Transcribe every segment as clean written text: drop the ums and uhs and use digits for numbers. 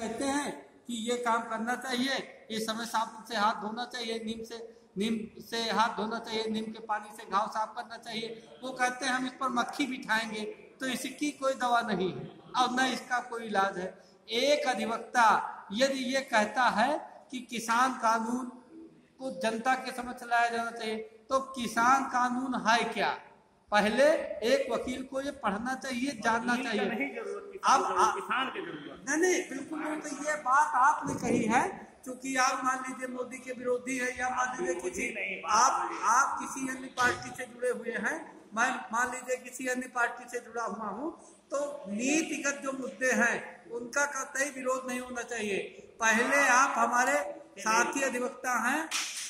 कहते हैं कि ये काम करना चाहिए, ये समय साबुन से हाथ धोना चाहिए, नीम से हाथ धोना चाहिए, नीम के पानी से घाव साफ करना चाहिए। वो कहते हैं हम इस पर मक्खी बिठाएंगे तो इसकी कोई दवा नहीं है और न इसका कोई इलाज है। एक अधिवक्ता यदि ये कहता है कि किसान कानून को जनता के समक्ष लाया जाना चाहिए, तो किसान कानून है क्या? पहले एक वकील को ये पढ़ना चाहिए, जानना चाहिए। अब किसान की जरूरत नहीं, बिल्कुल नहीं। तो ये बात आपने कही है, क्योंकि आप मान लीजिए मोदी के विरोधी है, या मान लीजिए किसी आप किसी अन्य पार्टी से जुड़े हुए हैं, मैं मान लीजिए किसी अन्य पार्टी से जुड़ा हुआ हूँ, तो नीतिगत जो मुद्दे हैं उनका कतई विरोध नहीं होना चाहिए। पहले आप हमारे साथी अधिवक्ता हैं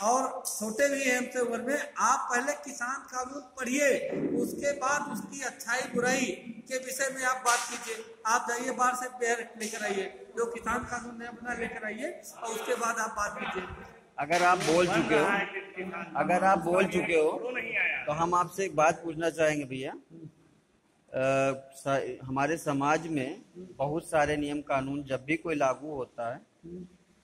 और छोटे भी हैं हमसे उम्र में, आप पहले किसान कानून पढ़िए, उसके बाद उसकी अच्छाई बुराई के विषय में आप बात कीजिए। आप जाइए बाहर से पेड़ लेकर आइए, जो किसान कानून नया बना लेकर आइए और उसके बाद आप बात कीजिए। अगर आप बोल चुके हो तो हम आपसे एक बात पूछना चाहेंगे भैया। हमारे समाज में बहुत सारे नियम कानून जब भी कोई लागू होता है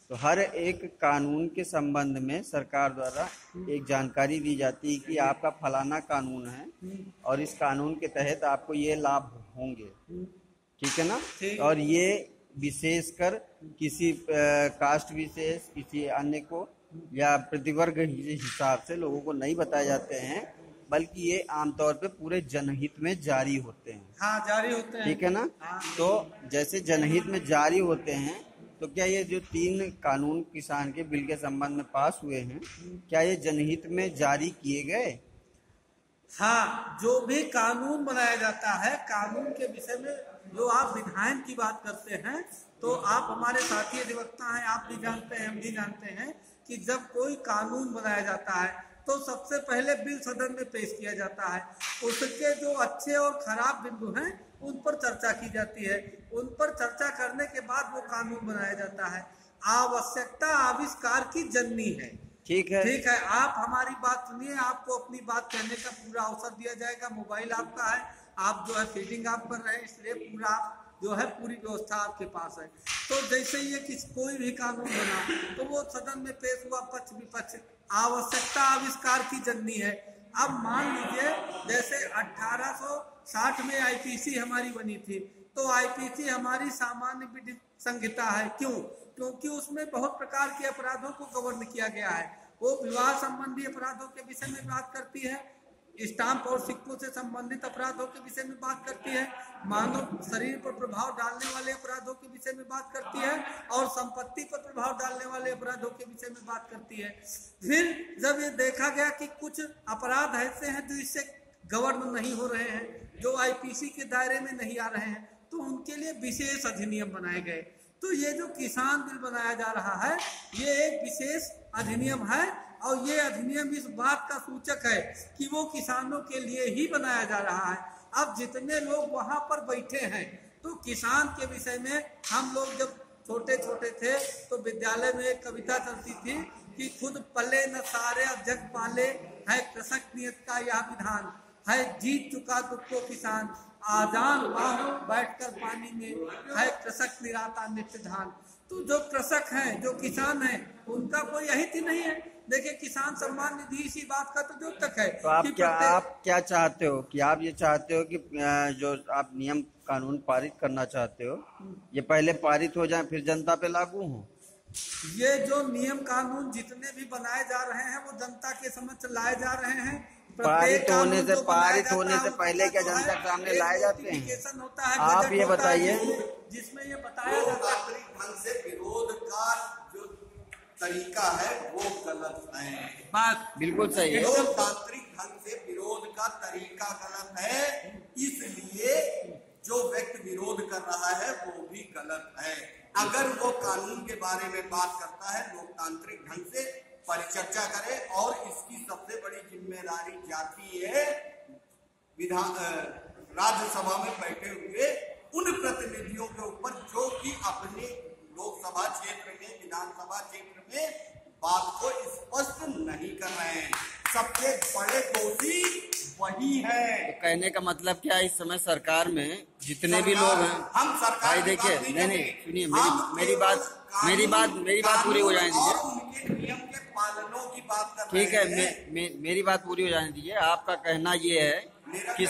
तो हर एक कानून के संबंध में सरकार द्वारा एक जानकारी दी जाती है कि आपका फलाना कानून है और इस कानून के तहत आपको ये लाभ होंगे, ठीक है ना? और ये विशेषकर किसी कास्ट विशेष, किसी अन्य को या प्रतिवर्ग हिसाब से लोगों को नहीं बताए जाते हैं, बल्कि ये आमतौर पे पूरे जनहित में जारी होते हैं। हाँ, जारी होते हैं, ठीक है ना? हाँ। तो जैसे जनहित में जारी होते हैं, तो क्या ये जो 3 कानून किसान के बिल के संबंध में पास हुए हैं, क्या ये जनहित में जारी किए गए? हाँ, जो भी कानून बनाया जाता है, कानून के विषय में जो आप विधायन की बात करते हैं, तो आप हमारे साथी अधिवक्ता हैं, आप भी जानते हैं, हम भी जानते हैं कि जब कोई कानून बनाया जाता है तो सबसे पहले बिल सदन में पेश किया जाता है। उसके जो अच्छे और खराब बिंदु हैं उन पर चर्चा की जाती है, उन पर चर्चा करने के बाद वो कानून बनाया जाता है। आवश्यकता आविष्कार की जननी है। ठीक है, आप हमारी बात सुनिए, आपको अपनी बात कहने का पूरा अवसर दिया जाएगा। मोबाइल आपका है, आप जो है फीडिंग आप कर रहे हैं, इसलिए पूरा जो है पूरी व्यवस्था आपके पास है। तो जैसे ये कोई भी कानून बना तो वो सदन में पेश हुआ, पक्ष विपक्ष, आवश्यकता आविष्कार की जननी है। अब मान लीजिए जैसे 1860 में आईपीसी हमारी बनी थी, तो आईपीसी हमारी सामान्य विधि संहिता है। क्यों? क्योंकि उसमें बहुत प्रकार के अपराधों को गवर्न किया गया है। वो विवाह संबंधी अपराधों के विषय में बात करती है, स्टाम्प और सिक्कों से संबंधित अपराधों के विषय में बात करती है, मानव शरीर पर प्रभाव डालने वाले अपराधों के विषय में बात करती है, और संपत्ति पर प्रभाव डालने वाले अपराधों के विषय में बात करती है। फिर जब ये देखा गया कि कुछ अपराध ऐसे हैं जो इससे गवर्न नहीं हो रहे हैं, जो आईपीसी के दायरे में नहीं आ रहे हैं, तो उनके लिए विशेष अधिनियम बनाए गए। तो ये जो किसान बिल बनाया जा रहा है, ये एक विशेष अधिनियम है, और ये अधिनियम इस बात का सूचक है कि वो किसानों के लिए ही बनाया जा रहा है। अब जितने लोग वहां पर बैठे हैं, तो किसान के विषय में हम लोग जब छोटे छोटे थे तो विद्यालय में एक कविता चलती थी कि खुद पले न सारे अब जग पाले, है कृषक नियत का यह विधान, है जीत चुका दुख को किसान, आजान बाह बैठकर पानी में, है कृषक निराता नित्य धान। तो जो कृषक हैं, जो किसान हैं, उनका कोई यही नहीं है। देखिए, किसान सम्मान निधि इसी बात का तो जो तक है। तो आप क्या चाहते हो कि आप ये चाहते हो कि जो आप नियम कानून पारित करना चाहते हो, ये पहले पारित हो जाए फिर जनता पे लागू हो? ये जो नियम कानून जितने भी बनाए जा रहे हैं वो जनता के समक्ष लाए जा रहे हैं। पारित होने से पहले क्या जनता के सामने लाए जाते हैं? होता है, आप ये बताइए, जिसमें ये बताया जाता है ढंग से विरोध का जो तरीका है वो गलत है। बात बिल्कुल सही है। लोकतांत्रिक ढंग से विरोध का तरीका गलत है, इसलिए जो व्यक्ति विरोध कर रहा है वो भी गलत है। अगर वो कानून के बारे में बात करता है लोकतांत्रिक ढंग से परिचर्चा करे, और इसकी सबसे बड़ी जिम्मेदारी जाती है राज्यसभा में बैठे हुए उन प्रतिनिधियों के ऊपर जो कि अपने लोकसभा क्षेत्र में, विधानसभा क्षेत्र में बात को स्पष्ट नहीं कर रहे हैं। सबसे बड़े दोषी वही है। तो कहने का मतलब क्या है, इस समय सरकार में जितने भी लोग हैं, हम सरकार भाई देखिए, नहीं सुनिए, मेरी बात पूरी हो जाने दीजिए। और उनके नियम के पालनों की बात कर ठीक है, रहे हैं। मेरी बात पूरी हो जाने दीजिए। आपका कहना ये है कि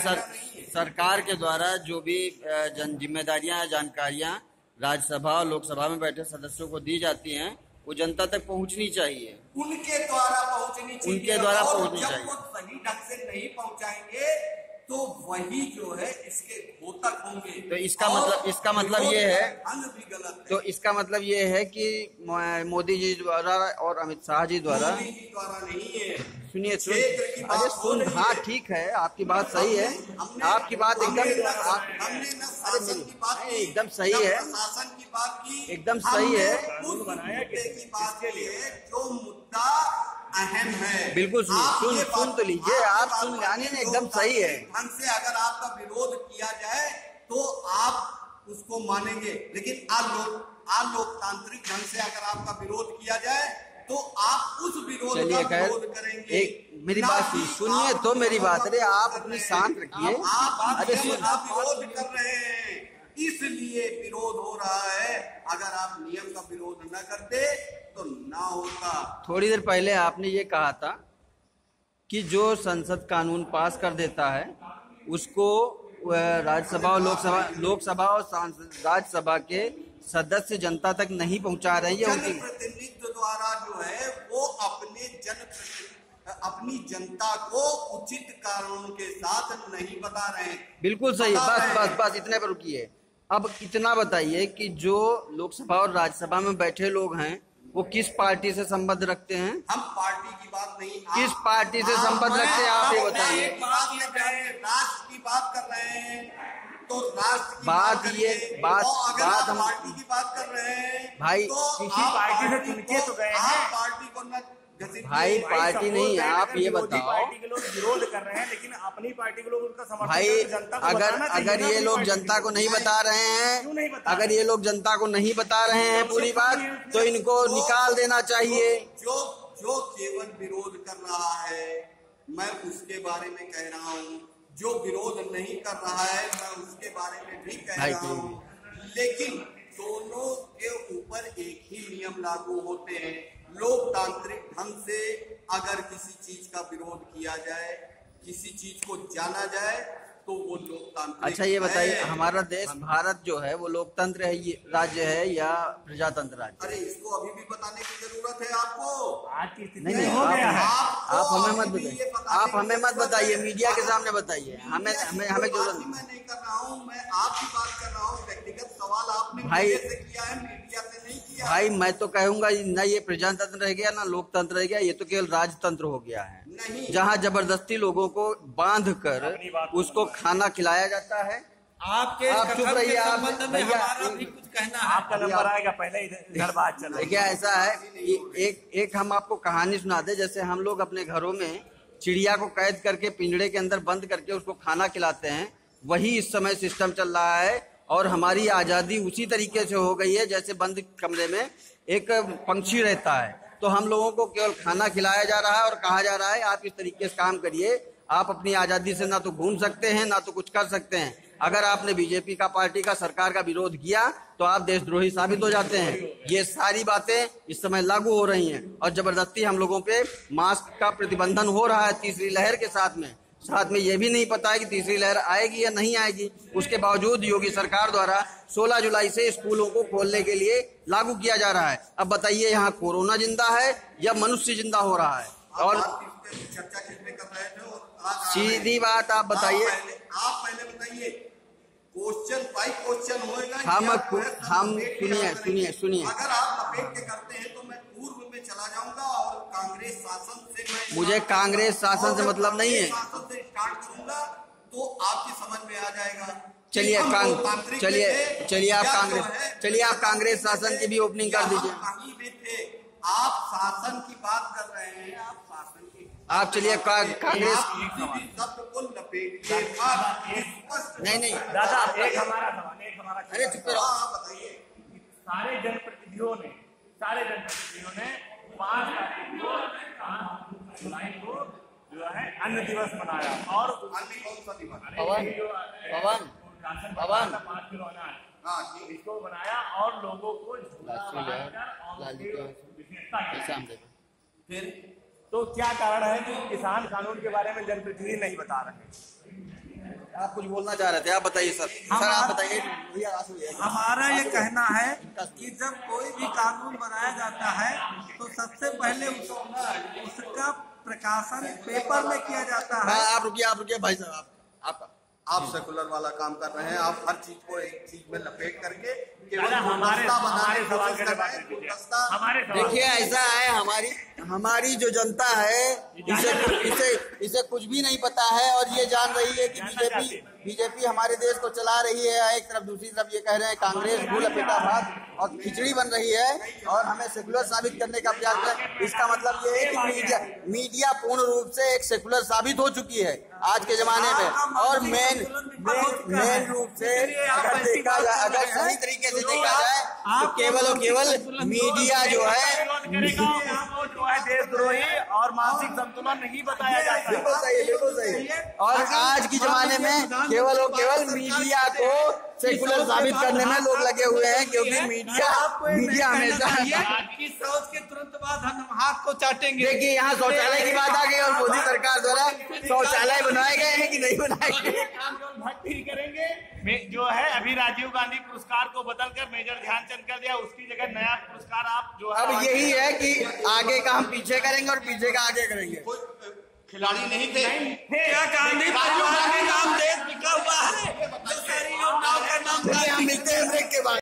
सरकार के द्वारा जो भी जिम्मेदारियां, जानकारियां राज्यसभा और लोकसभा में बैठे सदस्यों को दी जाती हैं, वो जनता तक पहुंचनी चाहिए, उनके द्वारा पहुंचनी चाहिए। उनके द्वारा और पहुंचनी जब चाहिए। वो सही ढंग से नहीं पहुंचाएंगे तो वही जो है इसके घोतक होंगे। तो इसका मतलब ये है, ढंग भी गलत है। तो इसका मतलब ये है कि मोदी जी द्वारा और अमित शाह जी द्वारा, मोदी जी द्वारा नहीं है। सुनिए क्षेत्र की बात अरे हो सुन, रही हाँ है। ठीक है, आपकी बात सही है, आपकी बात हमने एकदम न शासन की बात की, एकदम सही न है, प्रशासन की बात की, एकदम सही है। हमने उस मुद्दे की बात की है जो मुद्दा अहम है। बिल्कुल सुन तो लीजिए, आप सुन गाने ने एकदम सही है। ढंग से अगर आपका विरोध किया जाए तो आप उसको मानेंगे, लेकिन अलोकतांत्रिक ढंग से अगर आपका विरोध किया जाए तो आप उस विरोध का विरोध करेंगे। मेरी बात सुनिए तो मेरी बात, अरे आप अपनी शांत रखिए। अरे आप विरोध कर रहे हैं, इसलिए विरोध हो रहा है। अगर आप नियम का विरोध न करते तो ना होता। थोड़ी देर पहले आपने ये कहा था कि जो संसद कानून पास कर देता है उसको राज्यसभा और लोकसभा और राज्यसभा के सदस्य जनता तक नहीं पहुंचा रहे हैं। उनकी जनप्रतिनिधित्व द्वारा जो है वो अपनी जनता को उचित कारणों के साथ नहीं बता रहे हैं। बिल्कुल सही, बस इतने पर रुकिए। अब इतना बताइए कि जो लोकसभा और राज्यसभा में बैठे लोग हैं वो किस पार्टी से संबंध रखते हैं? हम पार्टी की बात नहीं, किस पार्टी से संबंध रखते हैं आप ये बताइए। राष्ट्र की बात कर रहे हैं तो राष्ट्र की बात ये अगर आप हम पार्टी की बात कर रहे हैं भाई, तो किसी पार्टी से चुन के तो गए हैं। आप पार्टी को न भाई पार्टी नहीं, आप ये बताओ, पार्टी के लोग विरोध कर रहे हैं लेकिन अपनी पार्टी के लोग उनका समर्थन भाई जनता को अगर ये लोग जनता को नहीं बता रहे हैं, अगर ये लोग जनता को नहीं बता रहे हैं पूरी बात, तो इनको निकाल देना चाहिए। जो केवल विरोध कर रहा है मैं उसके बारे में कह रहा हूँ, जो विरोध नहीं कर रहा है मैं उसके बारे में भी कह रहा हूँ, लेकिन दोनों के ऊपर एक ही नियम लागू होते हैं। लोकतांत्रिक ढंग से अगर किसी चीज का विरोध किया जाए, किसी चीज को जाना जाए तो वो लोकतांत्रिक। अच्छा ये बताइए, हमारा देश भारत जो है वो लोकतंत्र है, राज्य है या प्रजातंत्र राज्य? अरे इसको अभी भी बताने की जरूरत है आपको? आज की स्थिति नहीं, हो गया है। आप हमें मत बताइए, आप हमें मत बताइए, मीडिया के सामने बताइए। हमें जरूरत नहीं। मैं नहीं कर रहा हूँ, मैं आपकी बात कर रहा हूँ। व्यक्तिगत सवाल आपने भाई मीडिया से किया है, मीडिया से नहीं किया। भाई मैं तो कहूंगा ना ये प्रजातंत्र रह गया ना लोकतंत्र रह गया, ये तो केवल राजतंत्र हो गया है, जहाँ जबरदस्ती लोगों को बांध कर उसको खाना खिलाया जाता है। आपके आप चुप रहिए, आप संबंध में हमारा भी कुछ कहना है। आपका नंबर आएगा, पहले इधर बात चल रही है। क्या ऐसा है कि एक हम आपको कहानी सुना दे। जैसे हम लोग अपने घरों में चिड़िया को कैद करके पिंजड़े के अंदर बंद करके उसको खाना खिलाते हैं, वही इस समय सिस्टम चल रहा है। और हमारी आज़ादी उसी तरीके से हो गई है जैसे बंद कमरे में एक पंछी रहता है, तो हम लोगों को केवल खाना खिलाया जा रहा है और कहा जा रहा है आप इस तरीके से काम करिए, आप अपनी आज़ादी से ना तो घूम सकते हैं ना तो कुछ कर सकते हैं। अगर आपने बीजेपी का पार्टी का सरकार का विरोध किया तो आप देशद्रोही साबित हो जाते हैं। ये सारी बातें इस समय लागू हो रही हैं और जबरदस्ती हम लोगों पे मास्क का प्रतिबंधन हो रहा है तीसरी लहर के साथ में ये भी नहीं पता है कि तीसरी लहर आएगी या नहीं आएगी। उसके बावजूद योगी सरकार द्वारा 16 जुलाई से स्कूलों को खोलने के लिए लागू किया जा रहा है। अब बताइए यहाँ कोरोना जिंदा है या मनुष्य जिंदा हो रहा है? और चर्चा किसने कर रहे थे? सीधी बात आप बताइए। आप पहले बताइए, क्वेश्चन होएगा। हम सुनिए। अगर आप लपेट के करते हैं तो मैं पूर्व में चला जाऊंगा और कांग्रेस शासन से मैं मुझे कांग्रेस शासन से मतलब नहीं है। शासन से स्टार्ट करूंगा तो आपकी समझ में आ जाएगा। चलिए आप कांग्रेस शासन की भी ओपनिंग कर दीजिए। कहीं भी थे, आप शासन की बात कर रहे हैं, आप शासन की आप चलिए कांग्रेस शब्द को लपेटिए। नहीं दादा एक हमारा सवाल, अरे चुप करो। बताइए। सारे जनप्रतिनिधियों ने 5 तारीख को जुलाई को जो है अन्न दिवस मनाया और अन्य कौन सा दिवस? पवन 5 किलो अनाज हाँ जी। इसको बनाया और लोगों को झूला बनाकर और उनकी विशेषता की। फिर तो क्या कारण है कि किसान कानून के बारे में जनप्रतिनिधि नहीं बता रहे? आप कुछ बोलना चाह रहे थे, आप बताइए सर। सर आप बताइए भैया। हमारा ये कहना है कि जब कोई भी कानून बनाया जाता है तो सबसे पहले उसका प्रकाशन पेपर में किया जाता है। आप रुकिए भाई साहब, आपका आप सेकुलर वाला काम कर रहे हैं। आप हर चीज को एक चीज में लपेट करके देखिए ऐसा है, हमारी जो जनता है इसे कुछ भी नहीं पता है और ये जान रही है कि बीजेपी हमारे देश को चला रही है एक तरफ, दूसरी तरफ ये कह रहे हैं कांग्रेस गुल लपेटा भात और खिचड़ी बन रही है और हमें सेकुलर साबित करने का प्रयास कर। इसका मतलब ये है कि मीडिया पूर्ण रूप से एक सेकुलर साबित हो चुकी है आज के जमाने में। और मेन रूप से अगर सही तरीके से देखा जाए तो केवल और केवल मीडिया जो है देशद्रोही और मानसिक संतुलन नहीं बताया जाता है। बिल्कुल सही। और आज के जमाने में केवल और केवल मीडिया को सेकुलर साबित करने में लोग लगे हुए हैं, क्योंकि मीडिया हमेशा आपकी सोच के तुरंत बाद हम हाथ को चाटेंगे। देखिए यहाँ शौचालय की बात आ गई और मोदी सरकार द्वारा शौचालय बनाए गए हैं कि नहीं बनाए गए, भक्ति करेंगे। जो है अभी राजीव गांधी पुरस्कार को बदलकर मेजर ध्यानचंद कर दिया, उसकी जगह नया पुरस्कार आप जो है अब यही है कि आगे का हम पीछे करेंगे और पीछे का आगे करेंगे। खिलाड़ी नहीं थे क्या गांधी परिवार का नाम देश बिका हुआ है? हम मिलते हैं ब्रेक के बाद।